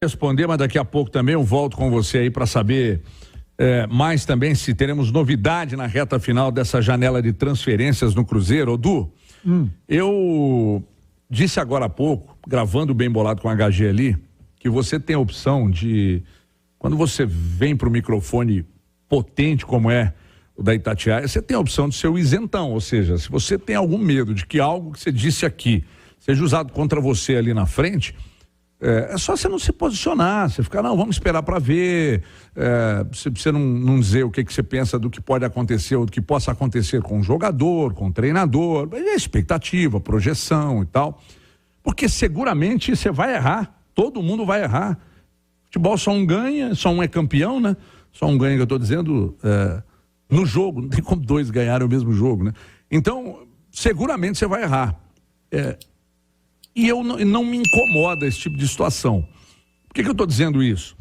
Responder, mas daqui a pouco também eu volto com você aí para saber mais também se teremos novidade na reta final dessa janela de transferências no Cruzeiro. Du, eu disse agora há pouco, gravando Bem Bolado com a HG ali, que você tem a opção de, quando você vem para o microfone potente como é o da Itatiaia, você tem a opção de ser o isentão, ou seja, se você tem algum medo de que algo que você disse aqui seja usado contra você ali na frente, é só você não se posicionar, você ficar, não, vamos esperar para ver, você não dizer o que você pensa do que pode acontecer ou do que possa acontecer com o jogador, com o treinador, expectativa, projeção e tal, porque seguramente você vai errar, todo mundo vai errar. Futebol só um ganha, só um é campeão, né? Só um ganha, que eu estou dizendo, no jogo, não tem como dois ganharem o mesmo jogo, né? Então, seguramente você vai errar. E eu não me incomoda esse tipo de situação. Por que eu estou dizendo isso?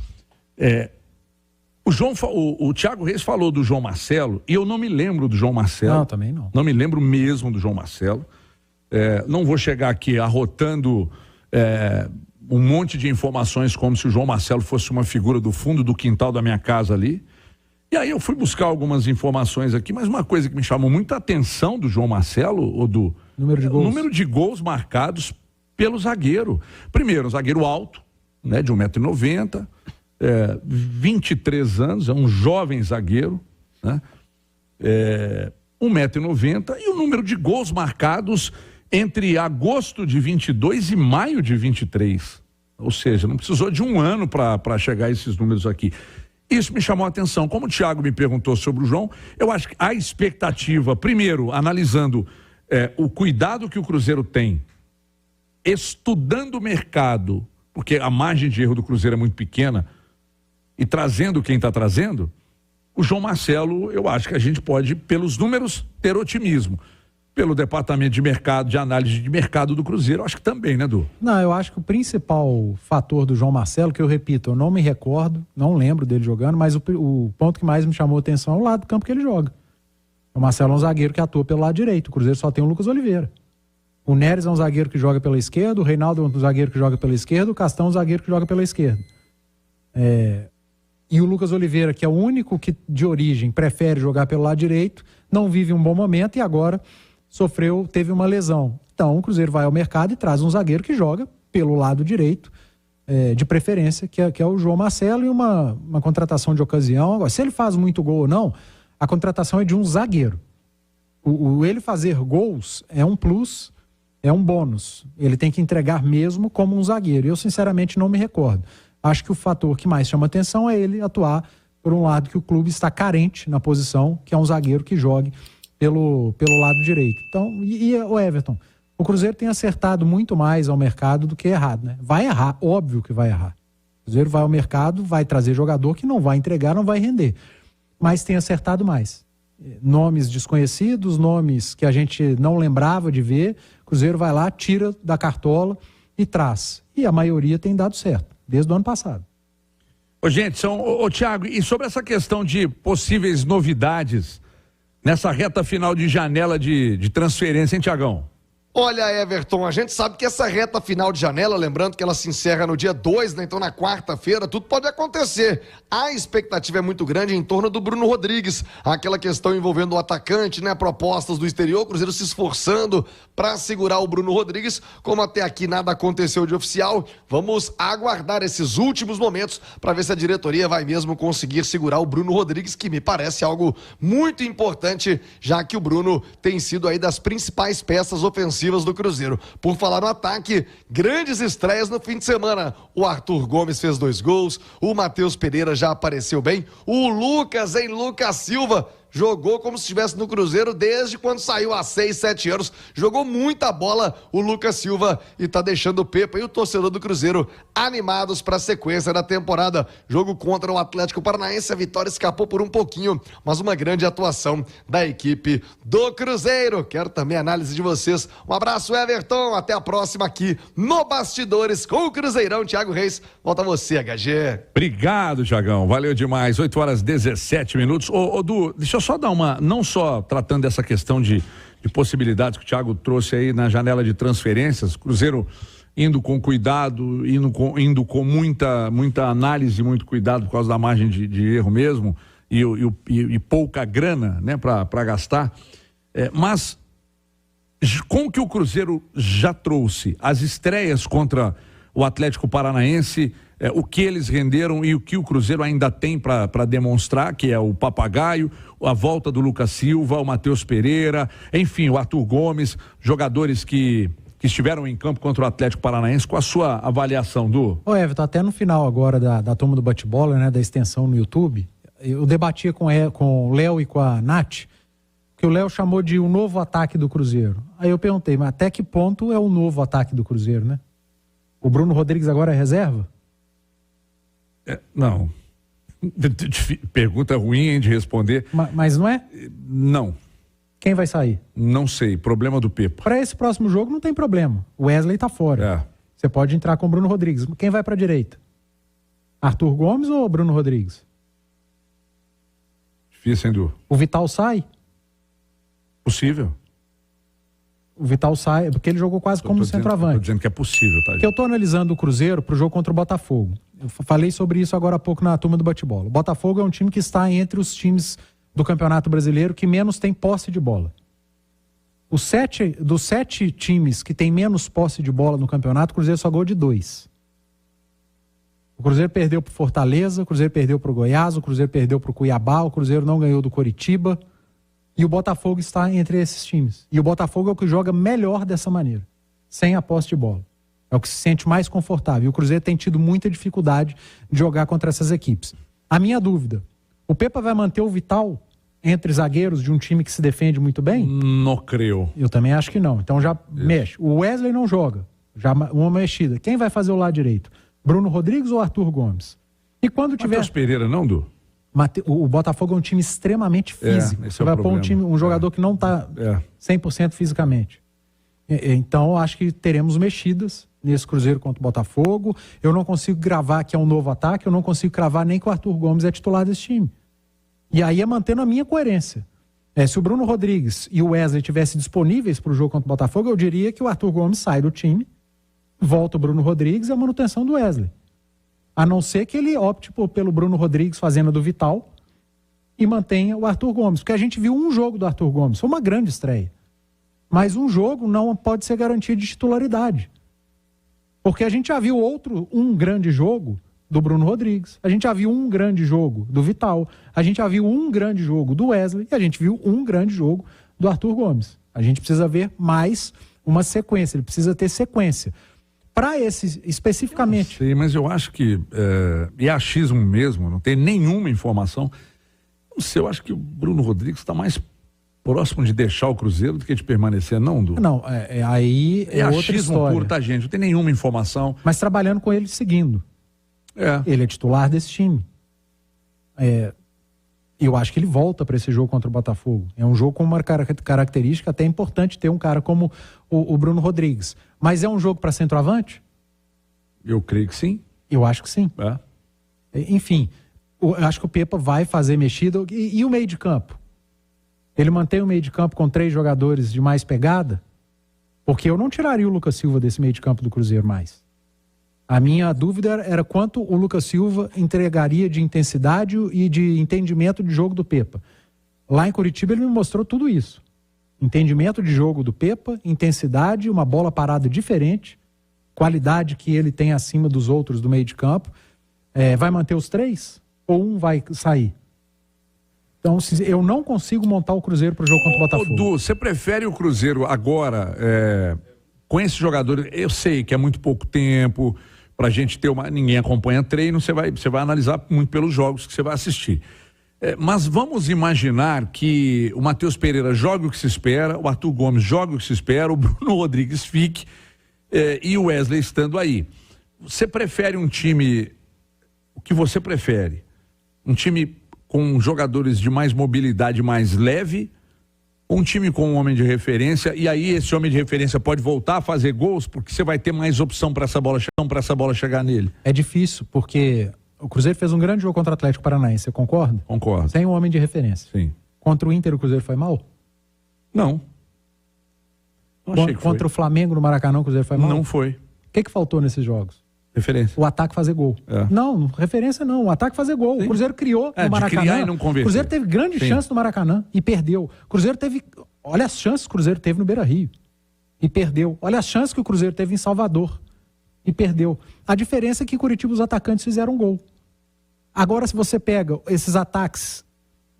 O Thiago Reis falou do João Marcelo, e eu não me lembro do João Marcelo. Não, também não. Não me lembro mesmo do João Marcelo. Não vou chegar aqui arrotando um monte de informações como se o João Marcelo fosse uma figura do fundo do quintal da minha casa ali. E aí eu fui buscar algumas informações aqui, mas uma coisa que me chamou muita atenção do João Marcelo, do número de gols marcados pelo zagueiro. Primeiro, um zagueiro alto, né, de 1,90 m, 23 anos, é um jovem zagueiro, né, 1,90 m, e o número de gols marcados entre agosto de 22 e maio de 23. Ou seja, não precisou de um ano para chegar a esses números aqui. Isso me chamou a atenção. Como o Thiago me perguntou sobre o João, eu acho que a expectativa, primeiro, analisando o cuidado que o Cruzeiro tem, estudando o mercado, porque a margem de erro do Cruzeiro é muito pequena, e trazendo quem está trazendo, o João Marcelo, eu acho que a gente pode, pelos números, ter otimismo. Pelo departamento de mercado, de análise de mercado do Cruzeiro, eu acho que também, né, Du? Não, eu acho que o principal fator do João Marcelo, que eu repito, eu não me recordo, não lembro dele jogando, mas o ponto que mais me chamou a atenção é o lado do campo que ele joga. O Marcelo é um zagueiro que atua pelo lado direito, o Cruzeiro só tem o Lucas Oliveira. O Neres é um zagueiro que joga pela esquerda, o Reinaldo é um zagueiro que joga pela esquerda, o Castão é um zagueiro que joga pela esquerda. E o Lucas Oliveira, que é o único que de origem prefere jogar pelo lado direito, não vive um bom momento e agora teve uma lesão. Então o Cruzeiro vai ao mercado e traz um zagueiro que joga pelo lado direito, de preferência, que é o João Marcelo, e uma contratação de ocasião. Agora, se ele faz muito gol ou não, a contratação é de um zagueiro. Ele fazer gols é um plus, é um bônus. Ele tem que entregar mesmo como um zagueiro. Eu, sinceramente, não me recordo. Acho que o fator que mais chama atenção é ele atuar por um lado que o clube está carente na posição, que é um zagueiro que jogue pelo lado direito. Então, e o Everton? O Cruzeiro tem acertado muito mais ao mercado do que errado, né? Vai errar, óbvio que vai errar. O Cruzeiro vai ao mercado, vai trazer jogador que não vai entregar, não vai render. Mas tem acertado mais. Nomes desconhecidos, nomes que a gente não lembrava de ver, o Cruzeiro vai lá, tira da cartola e traz. E a maioria tem dado certo, desde o ano passado. Gente, Thiago, e sobre essa questão de possíveis novidades nessa reta final de janela de transferência, hein, Thiagão? Olha, Everton, a gente sabe que essa reta final de janela, lembrando que ela se encerra no dia 2, né? Então na quarta-feira, tudo pode acontecer. A expectativa é muito grande em torno do Bruno Rodrigues, aquela questão envolvendo o atacante, né? Propostas do exterior, o Cruzeiro se esforçando para segurar o Bruno Rodrigues. Como até aqui nada aconteceu de oficial, vamos aguardar esses últimos momentos para ver se a diretoria vai mesmo conseguir segurar o Bruno Rodrigues, que me parece algo muito importante, já que o Bruno tem sido aí das principais peças ofensivas do Cruzeiro. Por falar no ataque, grandes estreias no fim de semana. O Arthur Gomes fez 2 gols, o Matheus Pereira já apareceu bem, o Lucas Silva jogou como se estivesse no Cruzeiro desde quando saiu há 6, 7 anos. Jogou muita bola o Lucas Silva e tá deixando o Pepa e o torcedor do Cruzeiro animados para a sequência da temporada. Jogo contra o Atlético Paranaense, a vitória escapou por um pouquinho, mas uma grande atuação da equipe do Cruzeiro. Quero também a análise de vocês. Um abraço, Everton. Até a próxima aqui no Bastidores com o Cruzeirão. Thiago Reis, volta a você, HG. Obrigado, Thiagão. Valeu demais. 8h17. Ô, Du, deixa eu só dar não só tratando dessa questão de possibilidades que o Thiago trouxe aí na janela de transferências, o Cruzeiro indo com cuidado, indo com muita análise, muito cuidado por causa da margem de erro mesmo e pouca grana, né, para gastar. Mas com o que o Cruzeiro já trouxe, as estreias contra o Atlético Paranaense, o que eles renderam e o que o Cruzeiro ainda tem para demonstrar, que é o Papagaio, a volta do Lucas Silva, o Matheus Pereira, enfim, o Arthur Gomes, jogadores que estiveram em campo contra o Atlético Paranaense. Com a sua avaliação, Du? Ô Everton, até no final agora da turma do bate-bola, né, da extensão no YouTube, eu debatia com o Léo e com a Nath, que o Léo chamou de um novo ataque do Cruzeiro. Aí eu perguntei, mas até que ponto é o novo ataque do Cruzeiro, né? O Bruno Rodrigues agora é reserva? Não. Pergunta ruim, hein, de responder. Mas não é? Não. Quem vai sair? Não sei. Problema do Pepa. Para esse próximo jogo não tem problema. O Wesley tá fora. Você pode entrar com o Bruno Rodrigues. Quem vai para a direita? Arthur Gomes ou Bruno Rodrigues? Difícil, hein, Du? O Vital sai? Possível. O Vital sai, porque ele jogou quase como centroavante. Estou dizendo que é possível, tá? Porque eu estou analisando o Cruzeiro para o jogo contra o Botafogo. Eu falei sobre isso agora há pouco na turma do bate-bola. O Botafogo é um time que está entre os times do Campeonato Brasileiro que menos tem posse de bola. Dos 7 times que tem menos posse de bola no campeonato, o Cruzeiro só ganhou de 2. O Cruzeiro perdeu para o Fortaleza, o Cruzeiro perdeu para o Goiás, o Cruzeiro perdeu para o Cuiabá, o Cruzeiro não ganhou do Coritiba. E o Botafogo está entre esses times. E o Botafogo é o que joga melhor dessa maneira, sem a posse de bola. É o que se sente mais confortável. E o Cruzeiro tem tido muita dificuldade de jogar contra essas equipes. A minha dúvida, o Pepa vai manter o Vital entre zagueiros de um time que se defende muito bem? Não creio. Eu também acho que não. Então já mexe. O Wesley não joga. Já uma mexida. Quem vai fazer o lado direito? Bruno Rodrigues ou Arthur Gomes? E quando tiver... Matheus Pereira não, Du? O Botafogo é um time extremamente físico. Você vai pôr um jogador que não está 100% fisicamente. Então, eu acho que teremos mexidas nesse Cruzeiro contra o Botafogo. Eu não consigo gravar que é um novo ataque, eu não consigo cravar nem que o Arthur Gomes é titular desse time. E aí é mantendo a minha coerência. Se o Bruno Rodrigues e o Wesley estivessem disponíveis para o jogo contra o Botafogo, eu diria que o Arthur Gomes sai do time, volta o Bruno Rodrigues e a manutenção do Wesley. A não ser que ele opte pelo Bruno Rodrigues fazendo do Vital e mantenha o Arthur Gomes. Porque a gente viu um jogo do Arthur Gomes, foi uma grande estreia. Mas um jogo não pode ser garantia de titularidade. Porque a gente já viu um grande jogo do Bruno Rodrigues, a gente já viu um grande jogo do Vital, a gente já viu um grande jogo do Wesley e a gente viu um grande jogo do Arthur Gomes. A gente precisa ver mais uma sequência, ele precisa ter sequência. Para esse especificamente. Sei, mas eu acho que é achismo mesmo, não tem nenhuma informação. Não sei, eu acho que o Bruno Rodrigues está mais próximo de deixar o Cruzeiro do que de permanecer, não, Du? Não, aí é outra achismo história. Puro, tá, gente? Não tem nenhuma informação. Mas trabalhando com ele seguindo. Ele é titular desse time. Eu acho que ele volta para esse jogo contra o Botafogo. É um jogo com uma característica até importante ter um cara como o Bruno Rodrigues. Mas é um jogo para centroavante? Eu creio que sim. Eu acho que sim. Enfim, eu acho que o Pepa vai fazer mexida. E o meio de campo? Ele mantém o meio de campo com 3 jogadores de mais pegada? Porque eu não tiraria o Lucas Silva desse meio de campo do Cruzeiro mais. A minha dúvida era quanto o Lucas Silva entregaria de intensidade e de entendimento de jogo do Pepa. Lá em Curitiba ele me mostrou tudo isso. Entendimento de jogo do Pepa, intensidade, uma bola parada diferente, qualidade que ele tem acima dos outros do meio de campo. Vai manter os 3? Ou um vai sair? Então, eu não consigo montar o Cruzeiro para o jogo contra o Botafogo. Du, você prefere o Cruzeiro agora, com esse jogador? Eu sei que é muito pouco tempo, pra gente ter ninguém acompanha treino, você vai analisar muito pelos jogos que você vai assistir. Mas vamos imaginar que o Matheus Pereira jogue o que se espera, o Arthur Gomes jogue o que se espera, o Bruno Rodrigues fique e o Wesley estando aí. Você prefere um time, o que você prefere? Um time com jogadores de mais mobilidade, mais leve, ou um time com um homem de referência, e aí esse homem de referência pode voltar a fazer gols, porque você vai ter mais opção para essa bola chegar nele? É difícil, porque o Cruzeiro fez um grande jogo contra o Atlético Paranaense, você concorda? Concordo. Sem um homem de referência. Sim. Contra o Inter o Cruzeiro foi mal? Não. Contra o Flamengo no Maracanã o Cruzeiro foi mal? Não foi. O que faltou nesses jogos? Referência. O ataque fazer gol. Não, referência não. O ataque fazer gol. Sim. O Cruzeiro criou no Maracanã. De criar e não converter. O Cruzeiro teve grande chance no Maracanã e perdeu. O Cruzeiro teve... Olha as chances que o Cruzeiro teve no Beira-Rio e perdeu. Olha as chances que o Cruzeiro teve em Salvador e perdeu. A diferença é que em Curitiba os atacantes fizeram gol. Agora, se você pega esses ataques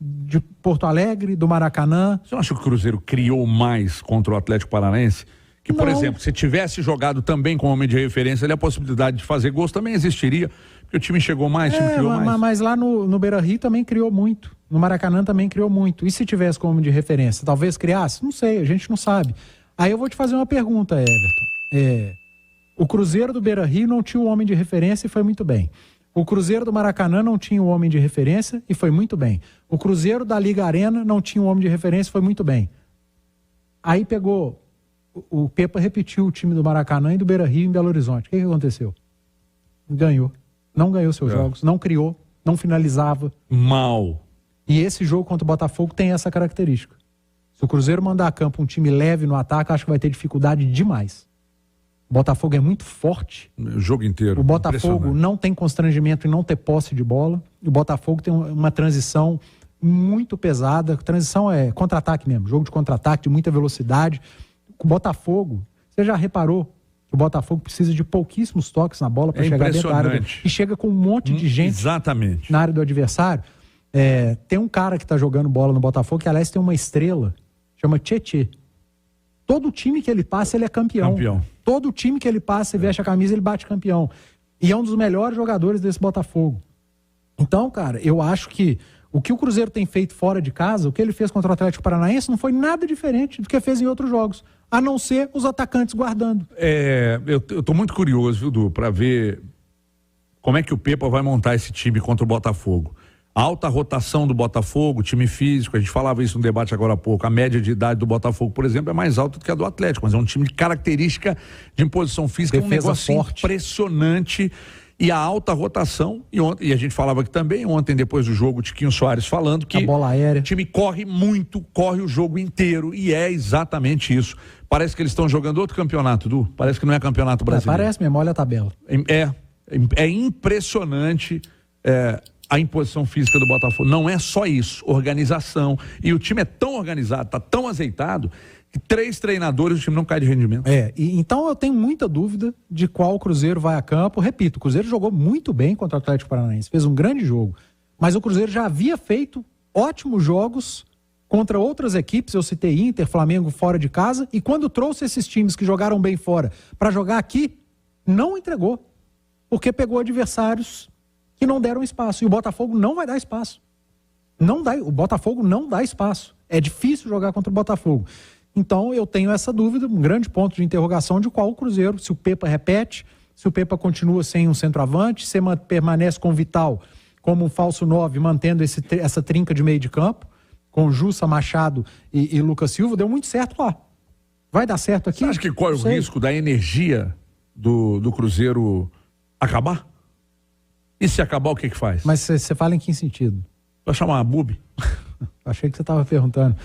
de Porto Alegre, do Maracanã... Você não acha que o Cruzeiro criou mais contra o Atlético Paranaense? Que, por exemplo, se tivesse jogado também com homem de referência, ali a possibilidade de fazer gols também existiria, porque o time chegou mais, o time criou mais. Mas lá no Beira-Rio também criou muito. No Maracanã também criou muito. E se tivesse com homem de referência? Talvez criasse? Não sei, a gente não sabe. Aí eu vou te fazer uma pergunta, Everton. O Cruzeiro do Beira-Rio não tinha o homem de referência e foi muito bem. O Cruzeiro do Maracanã não tinha o homem de referência e foi muito bem. O Cruzeiro da Liga Arena não tinha o homem de referência e foi muito bem. Aí pegou... O Pepa repetiu o time do Maracanã e do Beira-Rio em Belo Horizonte. O que aconteceu? Ganhou. Não ganhou seus jogos, não criou, não finalizava. Mal. E esse jogo contra o Botafogo tem essa característica. Se o Cruzeiro mandar a campo um time leve no ataque, acho que vai ter dificuldade demais. O Botafogo é muito forte. O jogo inteiro. O Botafogo não tem constrangimento em não ter posse de bola. O Botafogo tem uma transição muito pesada. Transição é contra-ataque mesmo. Jogo de contra-ataque, de muita velocidade. O Botafogo, você já reparou que o Botafogo precisa de pouquíssimos toques na bola para chegar dentro da área e chega com um monte de gente na área do adversário. Tem um cara que está jogando bola no Botafogo que, aliás, tem uma estrela, chama Tietê. Todo time que ele passa, ele é campeão. Todo time que ele passa e veste a camisa, ele bate campeão. E é um dos melhores jogadores desse Botafogo. Então, cara, eu acho que o que o Cruzeiro tem feito fora de casa, o que ele fez contra o Atlético Paranaense, não foi nada diferente do que fez em outros jogos, a não ser os atacantes guardando. Eu tô muito curioso, viu, Du, para ver como é que o Pepa vai montar esse time contra o Botafogo. A alta rotação do Botafogo, time físico, a gente falava isso no debate agora há pouco, a média de idade do Botafogo, por exemplo, é mais alta do que a do Atlético, mas é um time de característica de imposição física, defesa um negócio forte, impressionante. E a alta rotação, e a gente falava aqui também, ontem depois do jogo, o Tiquinho Soares falando que a bola aérea. O time corre muito, corre o jogo inteiro, e é exatamente isso. Parece que eles estão jogando outro campeonato, Du, parece que não é campeonato brasileiro. Parece mesmo, olha a tabela. É impressionante a imposição física do Botafogo. Não é só isso, organização, e o time é tão organizado, tá tão azeitado, que 3 treinadores o time não cai de rendimento. Então eu tenho muita dúvida de qual o Cruzeiro vai a campo. Repito, o Cruzeiro jogou muito bem contra o Atlético Paranaense, fez um grande jogo, mas o Cruzeiro já havia feito ótimos jogos contra outras equipes. Eu citei Inter, Flamengo fora de casa, e quando trouxe esses times que jogaram bem fora para jogar aqui, não entregou, porque pegou adversários que não deram espaço, e o Botafogo não vai dar espaço. O Botafogo não dá espaço. É difícil jogar contra o Botafogo. Então eu tenho essa dúvida, um grande ponto de interrogação de qual o Cruzeiro, se o Pepa repete, se o Pepa continua sem um centroavante, se permanece com o Vital como um falso 9, mantendo essa trinca de meio de campo, com Jussa, Machado e Lucas Silva, deu muito certo lá. Vai dar certo aqui? Você acha que corre o risco da energia do Cruzeiro acabar? E se acabar, o que faz? Mas você fala em que sentido? Vai chamar a Bubi? Achei que você estava perguntando